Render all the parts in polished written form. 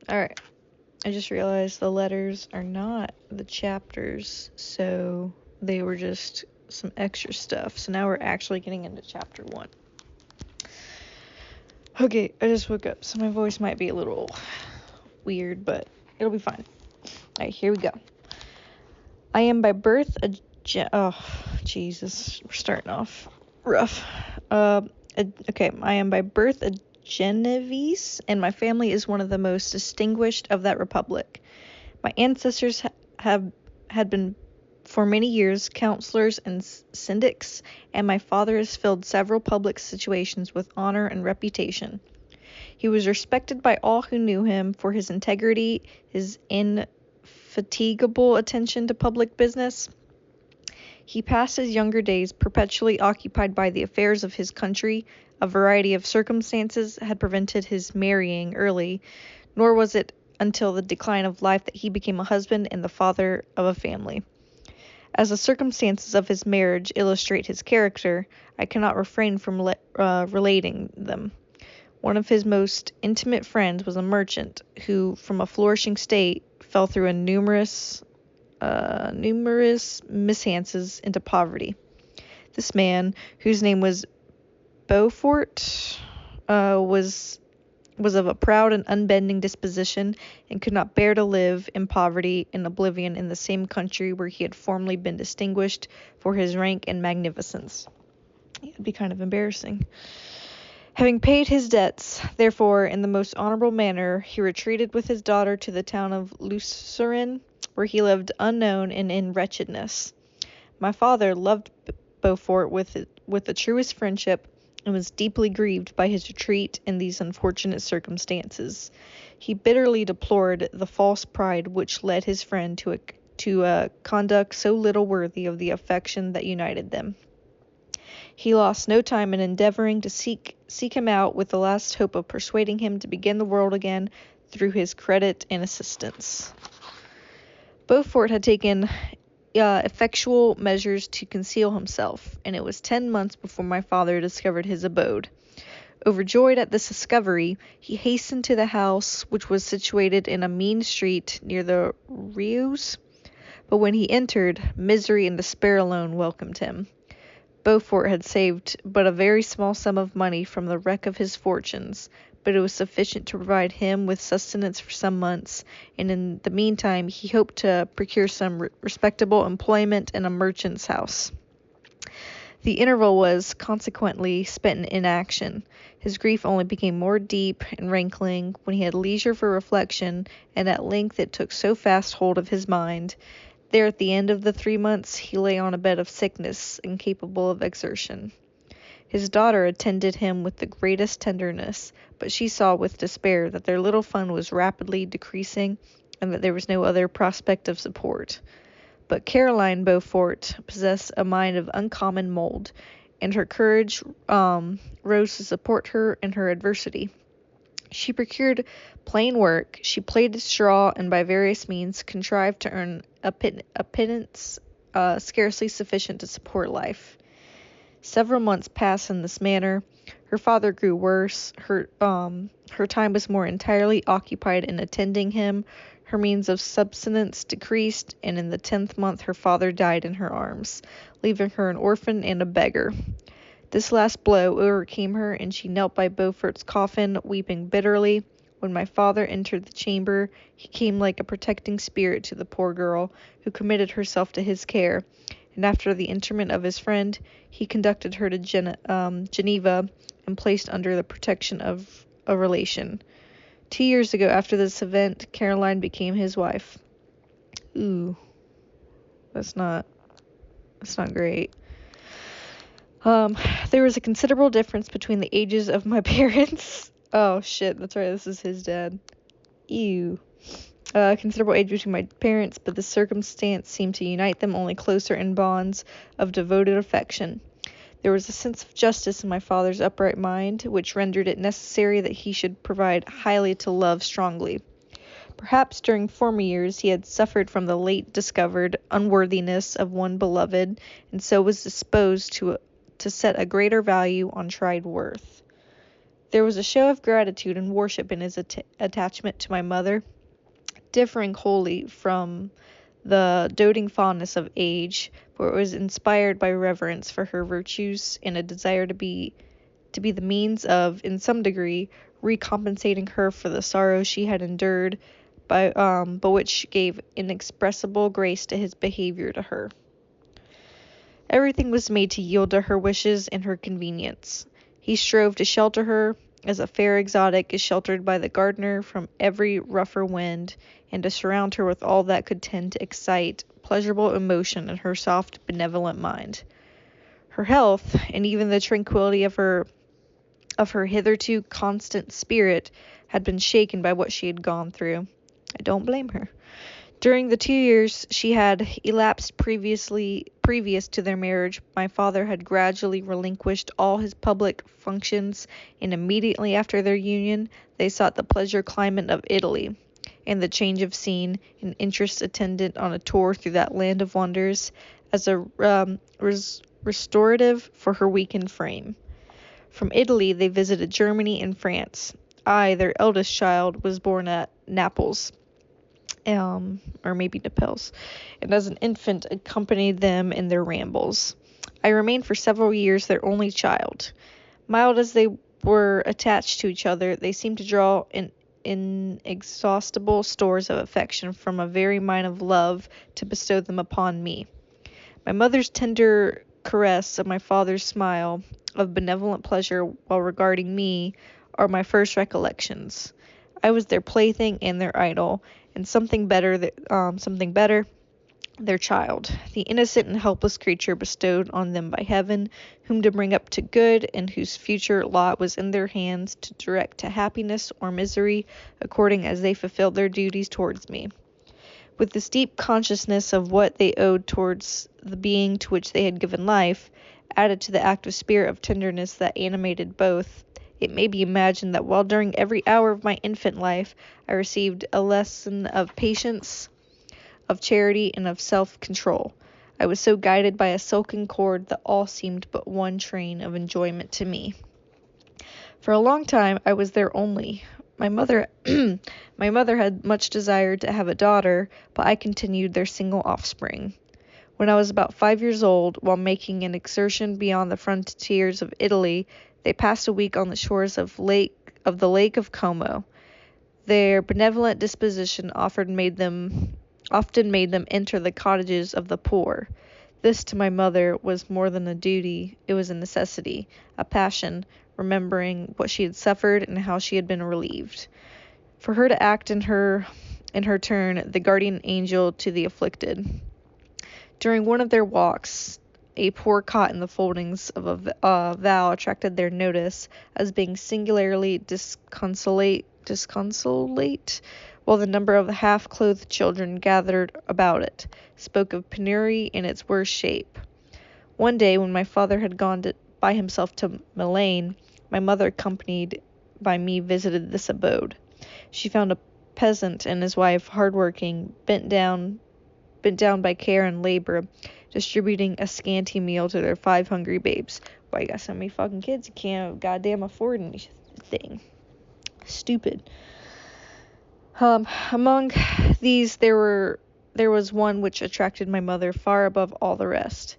Alright. I just realized the letters are not the chapters, so they were just some extra stuff. So now we're actually getting into chapter 1. Okay, I just woke up, so my voice might be a little weird, but it'll be fine. Alright, here we go. I am by birth oh, Jesus. We're starting off rough. Okay, I am by birth a Genovese, and my family is one of the most distinguished of that republic. My ancestors had been for many years counselors and syndics, and my father has filled several public situations with honor and reputation. He was respected by all who knew him for his integrity, his indefatigable attention to public business. He passed his younger days perpetually occupied by the affairs of his country. A variety of circumstances had prevented his marrying early, nor was it until the decline of life that he became a husband and the father of a family. As the circumstances of his marriage illustrate his character, I cannot refrain from relating them. One of his most intimate friends was a merchant who, from a flourishing state, fell through numerous mishances into poverty. This man, whose name was Beaufort, was of a proud and unbending disposition, and could not bear to live in poverty and oblivion in the same country where he had formerly been distinguished for his rank and magnificence. It'd be kind of embarrassing. Having paid his debts, therefore, in the most honorable manner, he retreated with his daughter to the town of Lucerne, where he lived unknown and in wretchedness. My father loved Beaufort with the truest friendship, and was deeply grieved by his retreat in these unfortunate circumstances. He bitterly deplored the false pride which led his friend to a conduct so little worthy of the affection that united them. He lost no time in endeavoring to seek him out with the last hope of persuading him to begin the world again through his credit and assistance. Beaufort had taken effectual measures to conceal himself, and it was 10 months before my father discovered his abode. Overjoyed at this discovery, he hastened to the house, which was situated in a mean street near the Rios. But when he entered, misery and despair alone welcomed him. Beaufort had saved but a very small sum of money from the wreck of his fortunes, but it was sufficient to provide him with sustenance for some months, and in the meantime he hoped to procure some respectable employment in a merchant's house. The interval was, consequently, spent in inaction. His grief only became more deep and rankling when he had leisure for reflection, and at length it took so fast hold of his mind. There, at the end of the 3 months, he lay on a bed of sickness, incapable of exertion. His daughter attended him with the greatest tenderness, but she saw with despair that their little fund was rapidly decreasing, and that there was no other prospect of support. But Caroline Beaufort possessed a mind of uncommon mold, and her courage rose to support her in her adversity. She procured plain work, she plaited straw, and by various means contrived to earn a pittance scarcely sufficient to support life. Several months passed in this manner. Her father grew worse. Her time was more entirely occupied in attending him. Her means of subsistence decreased, and in the 10th month her father died in her arms, leaving her an orphan and a beggar. This last blow overcame her, and she knelt by Beaufort's coffin, weeping bitterly. When my father entered the chamber, he came like a protecting spirit to the poor girl, who committed herself to his care, and after the interment of his friend, he conducted her to Geneva and placed under the protection of a relation. 2 years ago, after this event, Caroline became his wife. Ooh, that's not great. There was a considerable difference between the ages of my parents. Oh shit, that's right, this is his dad. Ew. Considerable age between my parents, but the circumstance seemed to unite them only closer in bonds of devoted affection. There was a sense of justice in my father's upright mind, which rendered it necessary that he should provide highly to love strongly. Perhaps during former years he had suffered from the late discovered unworthiness of one beloved, and so was disposed to set a greater value on tried worth. There was a show of gratitude and worship in his attachment to my mother, differing wholly from the doting fondness of age, for it was inspired by reverence for her virtues and a desire to be the means of, in some degree, recompensating her for the sorrow she had endured, but which gave inexpressible grace to his behavior to her. Everything was made to yield to her wishes and her convenience. He strove to shelter her, as a fair exotic is sheltered by the gardener from every rougher wind, and to surround her with all that could tend to excite pleasurable emotion in her soft, benevolent mind. Her health, and even the tranquillity of her hitherto constant spirit, had been shaken by what she had gone through. I don't blame her. During the 2 years she had elapsed previous to their marriage, my father had gradually relinquished all his public functions, and immediately after their union they sought the pleasure climate of Italy, and the change of scene and interest attendant on a tour through that land of wonders as a restorative for her weakened frame. From Italy they visited Germany and France. I, their eldest child, was born at Naples, or maybe Naples, and as an infant accompanied them in their rambles. I remained for several years their only child. Mild as they were attached to each other, they seemed to draw inexhaustible stores of affection from a very mine of love to bestow them upon me. My mother's tender caress and my father's smile of benevolent pleasure while regarding me are my first recollections. I was their plaything and their idol, and something better, their child, the innocent and helpless creature bestowed on them by heaven, whom to bring up to good, and whose future lot was in their hands to direct to happiness or misery, according as they fulfilled their duties towards me. With this deep consciousness of what they owed towards the being to which they had given life, added to the active spirit of tenderness that animated both, it may be imagined that while during every hour of my infant life I received a lesson of patience, of charity, and of self-control, I was so guided by a silken cord that all seemed but one train of enjoyment to me. For a long time I was their only. My mother had much desired to have a daughter, but I continued their single offspring. When I was about 5 years old, while making an excursion beyond the frontiers of Italy, they passed a week on the shores of the Lake of Como. Their benevolent disposition often made them enter the cottages of the poor. This to my mother was more than a duty, it was a necessity, a passion, remembering what she had suffered and how she had been relieved. For her to act in her turn, the guardian angel to the afflicted. During one of their walks, a poor cot in the foldings of a vow attracted their notice as being singularly disconsolate, while the number of half-clothed children gathered about it spoke of penury in its worst shape. One day, when my father had gone by himself to Milan, my mother, accompanied by me, visited this abode. She found a peasant and his wife hard-working, bent down by care and labor, distributing a scanty meal to their 5 hungry babes. Why you got so many fucking kids? You can't goddamn afford anything. Stupid. Among these, there was one which attracted my mother far above all the rest.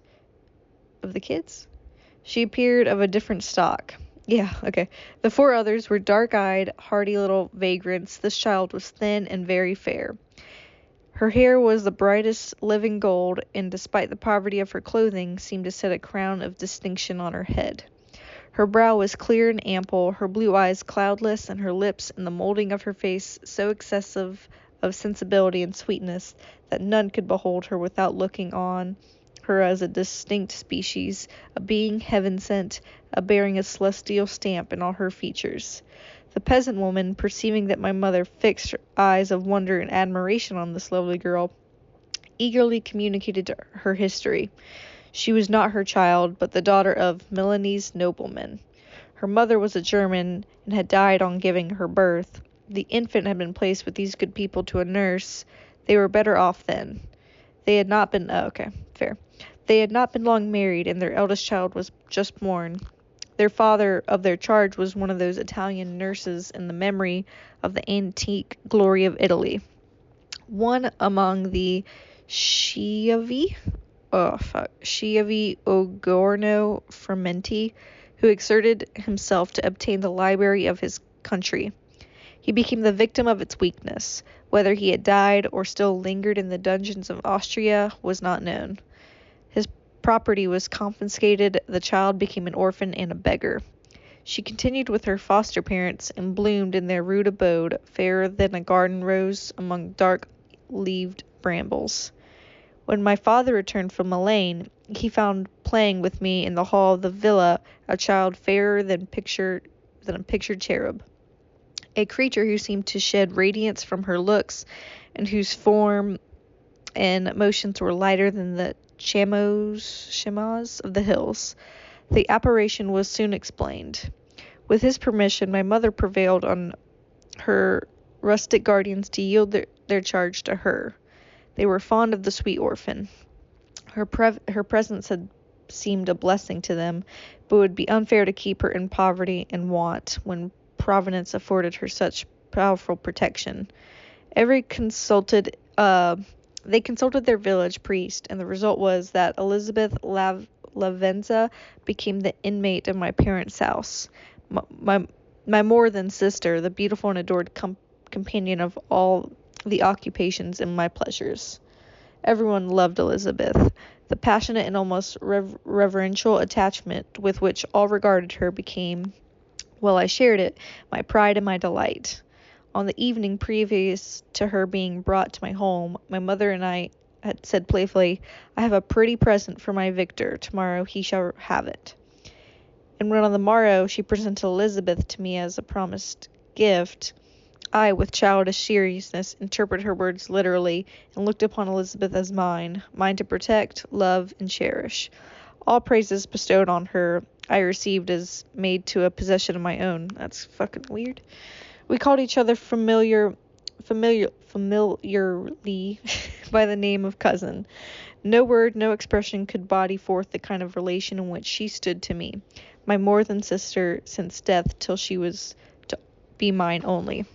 Of the kids? She appeared of a different stock. Yeah, okay. The 4 others were dark-eyed, hardy little vagrants. This child was thin and very fair. Her hair was the brightest living gold, and despite the poverty of her clothing, seemed to set a crown of distinction on her head. Her brow was clear and ample, her blue eyes cloudless, and her lips and the molding of her face so excessive of sensibility and sweetness that none could behold her without looking on her as a distinct species, a being heaven-sent, bearing a celestial stamp in all her features. The peasant woman, perceiving that my mother fixed her eyes of wonder and admiration on this lovely girl, eagerly communicated her history. She was not her child, but the daughter of Milanese noblemen. Her mother was a German, and had died on giving her birth. The infant had been placed with these good people to a nurse. They were better off then. They had not been... They had not been long married, and their eldest child was just born. Their father of their charge was one of those Italian nurses in the memory of the antique glory of Italy. One among the Schiavi Ogorno Fermenti, who exerted himself to obtain the library of his country. He became the victim of its weakness. Whether he had died or still lingered in the dungeons of Austria was not known. His property was confiscated, the child became an orphan and a beggar. She continued with her foster parents and bloomed in their rude abode, fairer than a garden rose among dark-leaved brambles. When my father returned from Milan, he found playing with me in the hall of the villa a child fairer than a pictured cherub, a creature who seemed to shed radiance from her looks, and whose form and motions were lighter than the chamois of the hills. The apparition was soon explained. With his permission, my mother prevailed on her rustic guardians to yield their charge to her. They were fond of the sweet orphan. Her presence had seemed a blessing to them, but it would be unfair to keep her in poverty and want when Providence afforded her such powerful protection. They consulted their village priest, and the result was that Elizabeth Lavenza became the inmate of my parents' house. My more than sister, the beautiful and adored companion of all the occupations and my pleasures. Everyone loved Elizabeth. The passionate and almost reverential attachment with which all regarded her became, while I shared it, my pride and my delight. On the evening previous to her being brought to my home, my mother and I had said playfully, "I have a pretty present for my Victor. Tomorrow he shall have it." And when on the morrow she presented Elizabeth to me as a promised gift, I, with childish seriousness, interpreted her words literally, and looked upon Elizabeth as mine to protect, love, and cherish. All praises bestowed on her I received as made to a possession of my own. That's fucking weird. We called each other familiarly by the name of cousin. No word, no expression could body forth the kind of relation in which she stood to me, my more than sister since death, till she was to be mine only.